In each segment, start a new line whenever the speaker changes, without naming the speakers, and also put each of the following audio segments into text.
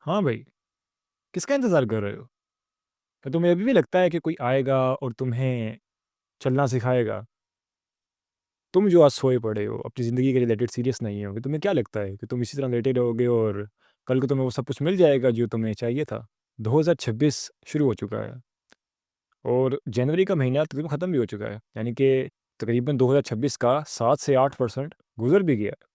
हाँ भाई, किसका इंतज़ार कर रहे हो? क्या तुम्हें अभी भी लगता है कि कोई आएगा और तुम्हें चलना सिखाएगा? तुम जो आज सोए पड़े हो, अपनी ज़िंदगी के रिलेटेड सीरियस नहीं हो, कि तुम्हें क्या लगता है कि तुम इसी तरह लेटे रहोगे और कल को तुम्हें वो सब कुछ मिल जाएगा जो तुम्हें चाहिए था? 2026 शुरू हो चुका है और जनवरी का महीना तकरीबन ख़त्म भी हो चुका है। यानी कि तकरीबन 2026 का 7 से 8% गुज़र भी गया है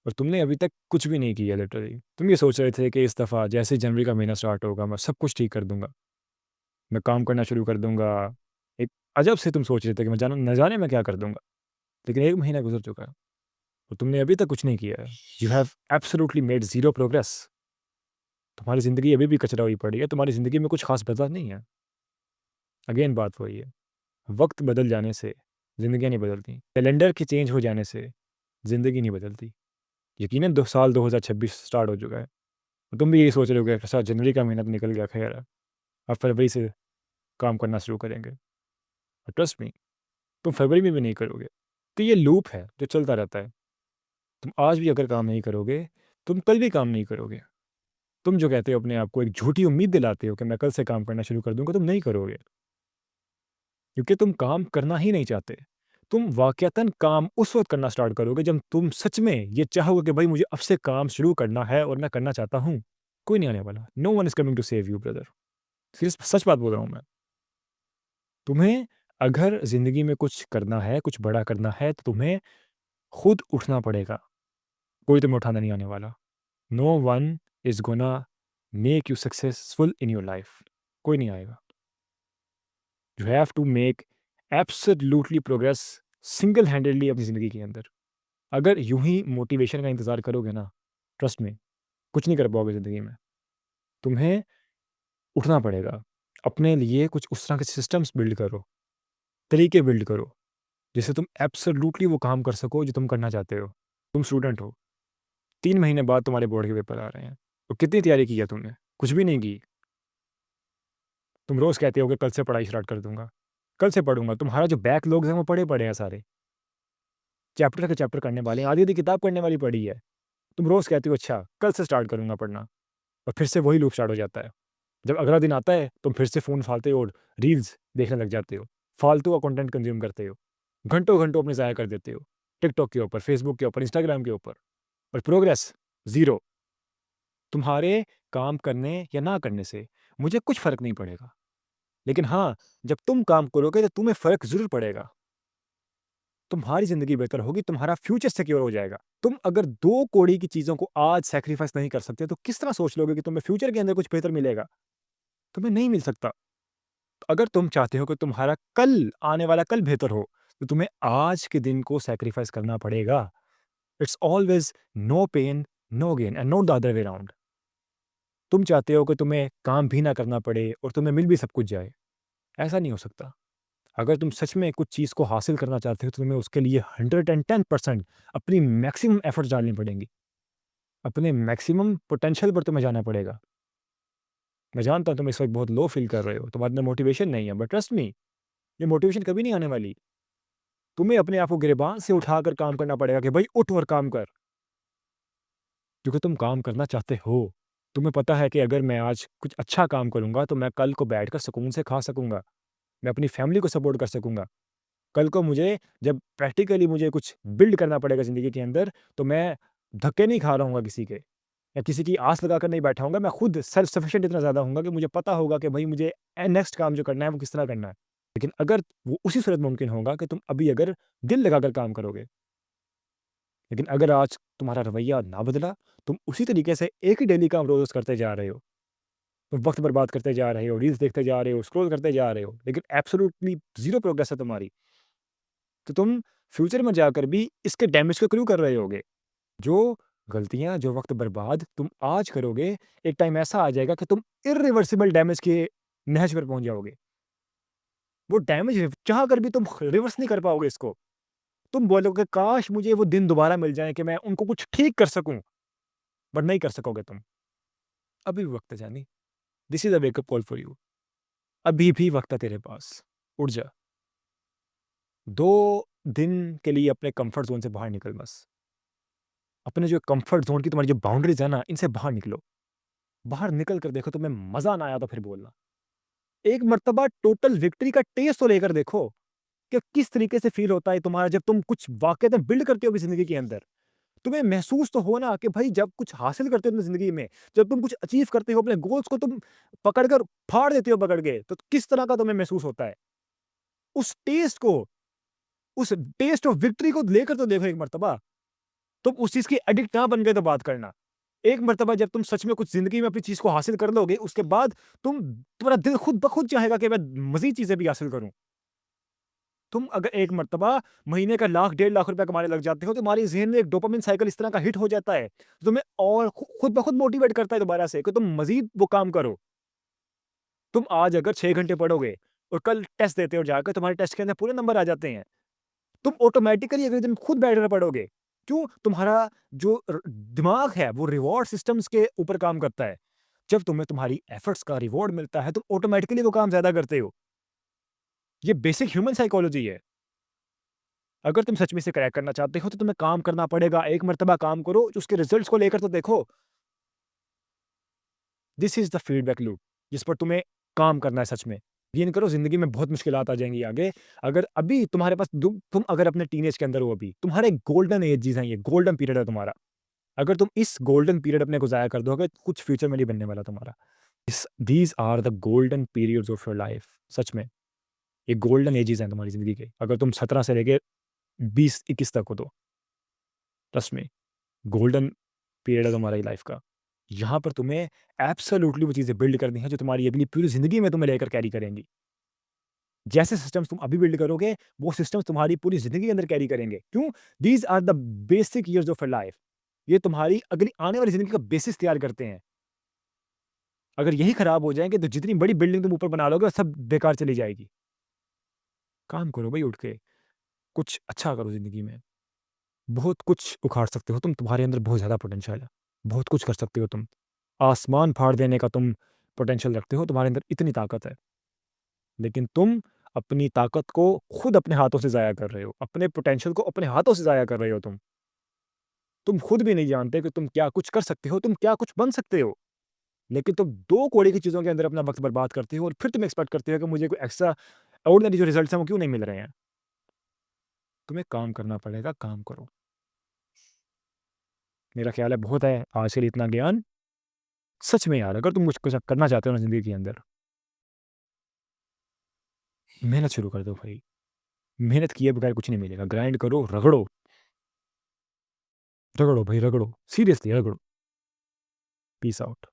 और तुमने अभी तक कुछ भी नहीं किया लिटरली। तुम ये सोच रहे थे कि इस दफ़ा जैसे ही जनवरी का महीना स्टार्ट होगा, मैं सब कुछ ठीक कर दूँगा। मैं काम करना शुरू कर दूँगा। एक अजब से तुम सोच रहे थे कि मैं जाने न जाने मैं क्या कर दूँगा। लेकिन 1 महीना गुज़र चुका है और तुमने अभी तक कुछ नहीं किया है। You have absolutely made zero progress. तुम्हारी ज़िंदगी अभी भी कचरा हुई पड़ी है, तुम्हारी ज़िंदगी में कुछ ख़ास बदला नहीं है। अगेन बात वही है, वक़्त बदल जाने से ज़िंदगियाँ नहीं बदलती। कैलेंडर के चेंज हो जाने से ज़िंदगी नहीं बदलती। यकीनन 2 साल 2026 स्टार्ट हो चुका है। और तुम भी यही सोच रहे होगे अच्छा जनवरी का महीना तो निकल गया खैर, अब फरवरी से काम करना शुरू करेंगे। ट्रस्ट मी, तुम फरवरी में भी नहीं करोगे। तो ये लूप है जो चलता रहता है। तुम आज भी अगर काम नहीं करोगे, तुम कल भी काम नहीं करोगे। तुम जो कहते हो अपने आप को एक झूठी उम्मीद दिलाते हो कि मैं कल से काम करना शुरू कर दूँगा, तुम नहीं करोगे। क्योंकि तुम काम करना ही नहीं चाहते। तुम वाक़यतन काम उस वक़्त करना स्टार्ट करोगे जब तुम सच में ये चाहोगे कि भई मुझे अब से काम शुरू करना है और मैं करना चाहता हूँ। कोई नहीं आने वाला। No one is coming to save you brother. Serious सच बात बोल रहा हूँ मैं। तुम्हें अगर ज़िंदगी में कुछ करना है, कुछ बड़ा करना है, तो तुम्हें खुद उठना पड़ेगा। कोई तुम्हें उठाने नहीं आने वाला। No one is gonna make you successful in your life. कोई नहीं आएगा। You have to make absolutely progress single handedly अपनी ज़िंदगी के अंदर। अगर यूं ही मोटिवेशन का इंतज़ार करोगे ना, ट्रस्ट में कुछ नहीं कर पाओगे ज़िंदगी में। तुम्हें उठना पड़ेगा। अपने लिए कुछ उस तरह के सिस्टम्स बिल्ड करो, तरीके बिल्ड करो, जिससे तुम एब्सोल्यूटली वो काम कर सको जो तुम करना चाहते हो। तुम स्टूडेंट हो, 3 महीने बाद तुम्हारे बोर्ड के पेपर आ रहे हैं। तो कितनी तैयारी की है तुमने? कुछ भी नहीं की। तुम रोज़ कहते हो कि कल से पढ़ाई स्टार्ट कर दूंगा, कल से पढ़ूंगा। तुम्हारा जो बैकलॉग्स हैं वो पड़े पड़े हैं सारे। चैप्टर के चैप्टर करने वाले हैं, आधी आधी किताब पढ़ने वाली पड़ी है। तुम रोज़ कहते हो अच्छा कल से स्टार्ट करूंगा पढ़ना, और फिर से वही लूप स्टार्ट हो जाता है। जब अगला दिन आता है तुम फिर से फ़ोन फालते हो और रील्स देखने लग जाते हो। फालतू का कंटेंट कंज्यूम करते हो। घंटों-घंटों अपने ज़ाया कर देते हो। टिकटॉक के ऊपर, फेसबुक के ऊपर, इंस्टाग्राम के ऊपर, और प्रोग्रेस ज़ीरो। तुम्हारे काम करने या ना करने से मुझे कुछ फ़र्क नहीं पड़ेगा। लेकिन हाँ, जब तुम काम करोगे तो तुम्हें फ़र्क ज़रूर पड़ेगा। तुम्हारी ज़िंदगी बेहतर होगी, तुम्हारा फ्यूचर सिक्योर हो जाएगा। तुम अगर 2 कौड़ी की चीज़ों को आज सैक्रिफ़ाइस नहीं कर सकते, तो किस तरह सोच लोगे कि तुम्हें फ्यूचर के अंदर कुछ बेहतर मिलेगा? तुम्हें नहीं मिल सकता। अगर तुम चाहते हो कि तुम्हारा कल, आने वाला कल बेहतर हो, तो तुम्हें आज के दिन को सैक्रिफाइस करना पड़ेगा। It's always no pain, no gain and not the other way around. तुम चाहते हो कि तुम्हें काम भी ना करना पड़े और तुम्हें मिल भी सब कुछ जाए। ऐसा नहीं हो सकता। अगर तुम सच में कुछ चीज़ को हासिल करना चाहते हो, तो तुम्हें उसके लिए 110% अपनी मैक्सिमम एफर्ट्स डालनी पड़ेंगी। अपने मैक्सिमम पोटेंशियल पर तुम्हें जाना पड़ेगा। मैं जानता हूँ तुम इस वक़्त बहुत लो फ़ील कर रहे हो, तुम्हारे अंदर मोटिवेशन नहीं है, बट ट्रस्ट मी, ये मोटिवेशन कभी नहीं आने वाली। तुम्हें अपने आप को गिरबान से उठाकर काम करना पड़ेगा कि भाई उठ और काम कर, क्योंकि तुम काम करना चाहते हो। तुम्हें पता है कि अगर मैं आज कुछ अच्छा काम करूँगा तो मैं कल को बैठकर सुकून से खा सकूँगा। मैं अपनी फैमिली को सपोर्ट कर सकूँगा। कल को मुझे जब प्रैक्टिकली मुझे कुछ बिल्ड करना पड़ेगा ज़िंदगी के अंदर, तो मैं धक्के नहीं खा रहा हूँगा किसी के, या किसी की आस लगाकर नहीं बैठा हूँगा। मैं खुद सेल्फ सफिशिएंट इतना ज़्यादा हूँगा कि मुझे पता होगा कि भई मुझे नेक्स्ट काम जो करना है वो किस तरह करना है। लेकिन अगर वो उसी सूरत मुमकिन होगा कि तुम अभी अगर दिल लगाकर काम करोगे। लेकिन अगर आज तुम्हारा रवैया ना बदला, तुम उसी तरीके से एक ही डेली काम रोज़ करते जा रहे हो, तुम वक़्त बर्बाद करते जा रहे हो, रील्स देखते जा रहे हो, स्क्रॉल करते जा रहे हो, लेकिन एब्सोल्यूटली ज़ीरो प्रोग्रेस है तुम्हारी, तो तुम फ्यूचर में जाकर भी इसके डैमेज को क्यों कर रहे होगे? जो गलतियाँ, जो वक़्त बर्बाद तुम आज करोगे, एक टाइम ऐसा आ जाएगा कि तुम इर्रिवर्सिबल डैमेज के नहज पर पहुँच जाओगे। वो डैमेज चाह कर भी तुम रिवर्स नहीं कर पाओगे इसको। तुम बोलोगे काश मुझे वो दिन दोबारा मिल जाएँ कि मैं उनको कुछ ठीक कर सकूँ, बट नहीं कर सकोगे तुम। अभी भी वक़्त है जानी। This is a wake up call for you. अभी भी वक़्त है तेरे पास। उठ जा। 2 दिन के लिए अपने कम्फर्ट ज़ोन से बाहर निकल बस। अपने जो कम्फर्ट ज़ोन की तुम्हारी जो बाउंड्रीज़ है ना, इनसे बाहर निकलो। बाहर निकल कर देखो, तुम्हें मज़ा ना आया तो फिर बोलना। एक मर्तबा टोटल विक्ट्री का टेस्ट तो लेकर देखो, कि किस तरीके से फ़ील होता है तुम्हारा जब तुम कुछ वाक़ई में बिल्ड करते हो अपनी ज़िंदगी के अंदर। तुम्हें महसूस तो हो ना कि भाई जब कुछ हासिल करते हो अपनी ज़िंदगी में, जब तुम कुछ अचीव करते हो, अपने गोल्स को तुम पकड़ कर फाड़ देते हो पकड़ के, तो किस तरह का तुम्हें महसूस होता है? उस टेस्ट को, उस टेस्ट ऑफ विक्ट्री को लेकर तो देखो एक मर्तबा। तुम उस चीज़ की एडिक्ट ना बन गए तो बात करना। एक मर्तबा जब तुम सच में कुछ ज़िंदगी में अपनी चीज़ को हासिल कर लोगे, उसके बाद तुम्हारा दिल खुद ब खुद चाहेगा कि मैं मज़ीद चीज़ें भी हासिल करूँ। तुम अगर एक मर्तबा महीने का लाख, डेढ़ लाख रुपया कमाने लग जाते हो, तो तुम्हारे ज़हन में एक डोपामाइन साइकिल इस तरह का हिट हो जाता है, तुम्हें और खुद ब खुद मोटिवेट करता है दोबारा से कि तुम मज़ीद वो काम करो। तुम आज अगर 6 घंटे पढ़ोगे और कल टेस्ट देते हो जाकर, तुम्हारे टेस्ट के अंदर पूरे नंबर आ जाते हैं। तुम ऑटोमैटिकली अगले दिन खुद बैठकर पढ़ोगे। क्यों? तुम्हारा जो दिमाग है वो रिवॉर्ड सिस्टम्स के ऊपर काम करता है। जब तुम्हें तुम्हारी एफर्ट्स का रिवॉर्ड मिलता है, तुम ऑटोमैटिकली वो काम ज़्यादा करते हो। ये बेसिक ह्यूमन साइकोलॉजी है। अगर तुम सच में इसे क्रैक करना चाहते हो, तो तुम्हें काम करना पड़ेगा। एक मर्तबा काम करो, उसके रिज़ल्ट्स को लेकर तो देखो। This is the feedback loop, जिस पर तुम्हें काम करना है सच में। यकीन करो, ज़िंदगी में बहुत मुश्किलात आ जाएँगी आगे। अगर अभी तुम्हारे पास तुम अगर अपने टीनेज के अंदर हो अभी, तुम्हारे गोल्डन एजेस हैं ये, गोल्डन पीरियड है तुम्हारा। अगर तुम इस गोल्डन पीरियड अपने को ज़ाया कर दोगे, कुछ फ्यूचर में नहीं बनने वाला तुम्हारा। These are the golden periods of your life. सच में, ये गोल्डन एजेस हैं तुम्हारी ज़िंदगी के। अगर तुम 17 से लेके 20-21 तक हो तो, ट्रस्ट मी, गोल्डन पीरियड है तुम्हारी लाइफ का। यहाँ पर तुम्हें एब्सोल्यूटली वो चीज़ें बिल्ड करनी है जो तुम्हारी अगली पूरी ज़िंदगी में तुम्हें लेकर कैरी करेंगी। जैसे सिस्टम्स तुम अभी बिल्ड करोगे, वो सिस्टम्स तुम्हारी पूरी ज़िंदगी के अंदर कैरी करेंगे। क्यों? These are the basic years of your life. ये तुम्हारी अगली आने वाली ज़िंदगी का बेसिस तैयार करते हैं। अगर यही खराब हो जाएँगे, तो जितनी बड़ी बिल्डिंग तुम ऊपर बना लोगे, वो सब बेकार चली जाएगी। काम करो भई उठ के, कुछ अच्छा करो ज़िंदगी में। बहुत कुछ उखाड़ सकते हो तुम, तुम्हारे अंदर बहुत ज़्यादा पोटेंशियल है। बहुत कुछ कर सकते हो तुम। आसमान फाड़ देने का तुम पोटेंशियल रखते हो, तुम्हारे अंदर इतनी ताकत है। लेकिन तुम अपनी ताकत को खुद अपने हाथों से ज़ाया कर रहे हो। अपने पोटेंशियल को अपने हाथों से ज़ाया कर रहे हो तुम। तुम खुद भी नहीं जानते कि तुम क्या कुछ कर सकते हो, तुम क्या कुछ बन सकते हो। लेकिन तुम 2 कौड़ी की चीज़ों के अंदर अपना वक़्त बर्बाद करते हो और फिर तुम एक्सपेक्ट करते हो कि मुझे कोई एक्स्ट्रा ऑर्डिनरी जो रिज़ल्ट्स हैं वो क्यों नहीं मिल रहे हैं। तुम्हें काम करना पड़ेगा, काम करो। मेरा ख़्याल है बहुत है आज के लिए इतना ज्ञान। सच में यार, अगर तुम कुछ कुछ करना चाहते हो ना ज़िंदगी के अंदर, मेहनत शुरू कर दो भाई। मेहनत किए बगैर कुछ नहीं मिलेगा। ग्राइंड करो, रगड़ो, रगड़ो भाई रगड़ो। सीरियसली रगड़ो। Peace out.